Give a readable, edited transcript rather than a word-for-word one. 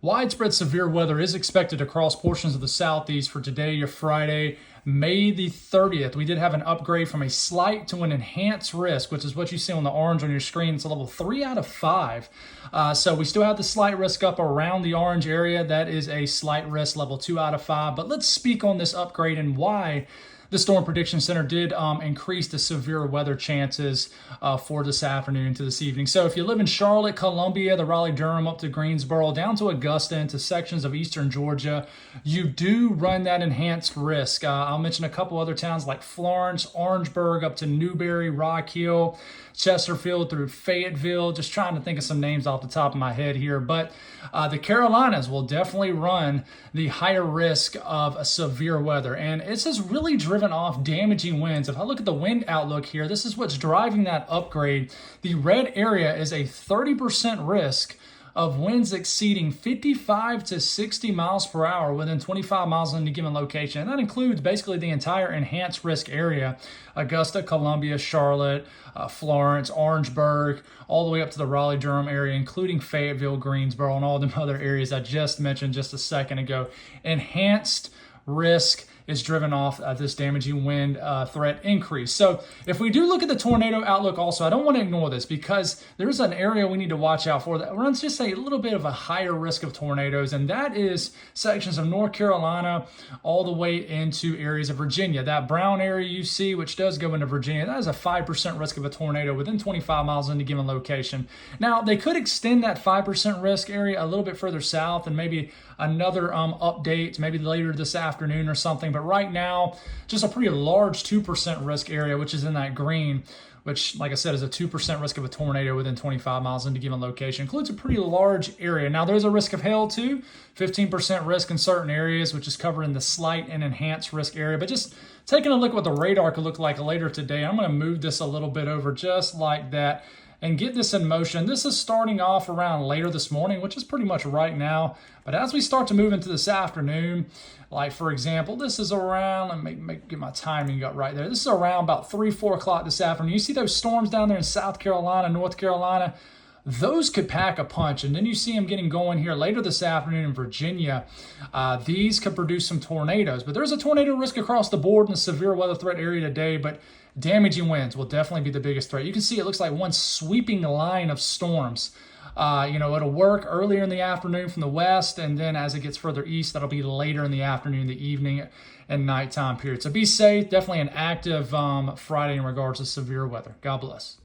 Widespread severe weather is expected across portions of the southeast for today, your Friday, May the 30th. We did have an upgrade from a slight to an enhanced risk, which is what you see on the orange on your screen. It's a level 3 out of 5. So we still have the slight risk up around the orange area. That is a slight risk, level 2 out of 5. But let's speak on this upgrade and why the Storm Prediction Center did increase the severe weather chances for this afternoon to this evening. So if you live in Charlotte, Columbia, the Raleigh-Durham up to Greensboro, down to Augusta, into sections of eastern Georgia, you do run that enhanced risk. I'll mention a couple other towns like Florence, Orangeburg, up to Newberry, Rock Hill, Chesterfield through Fayetteville. Just trying to think of some names off the top of my head here. But the Carolinas will definitely run the higher risk of severe weather. And it's just really driven off damaging winds. If I look at the wind outlook here, this is what's driving that upgrade. The red area is a 30% risk of winds exceeding 55 to 60 miles per hour within 25 miles of any given location. And that includes basically the entire enhanced risk area: Augusta, Columbia, Charlotte, Florence, Orangeburg, all the way up to the Raleigh-Durham area, including Fayetteville, Greensboro, and all the other areas I just mentioned just a second ago. Enhanced risk is driven off this damaging wind threat increase. So if we do look at the tornado outlook also, I don't want to ignore this because there's an area we need to watch out for that runs just a little bit of a higher risk of tornadoes, and that is sections of North Carolina all the way into areas of Virginia. That brown area you see, which does go into Virginia, that is a 5% risk of a tornado within 25 miles in a given location. Now, they could extend that 5% risk area a little bit further south and maybe another update maybe later this afternoon or something. But right now, just a pretty large 2% risk area, which is in that green, which, like I said, is a 2% risk of a tornado within 25 miles in a given location. Includes a pretty large area. Now, there's a risk of hail too, 15% risk in certain areas, which is covered in the slight and enhanced risk area. But just taking a look at what the radar could look like later today, I'm going to move this a little bit over just like that and get this in motion. This is starting off around later this morning, which is pretty much right now. But as we start to move into this afternoon, like for example, this is around, let me get my timing up right there. This is around about 3, 4 o'clock this afternoon. You see those storms down there in South Carolina, North Carolina? Those could pack a punch. And then you see them getting going here later this afternoon in Virginia. These could produce some tornadoes. But there's a tornado risk across the board in the severe weather threat area today. But damaging winds will definitely be the biggest threat. You can see it looks like one sweeping line of storms. It'll work earlier in the afternoon from the west, and then as it gets further east, that'll be later in the afternoon, the evening, and nighttime period. So be safe. Definitely an active Friday in regards to severe weather. God bless.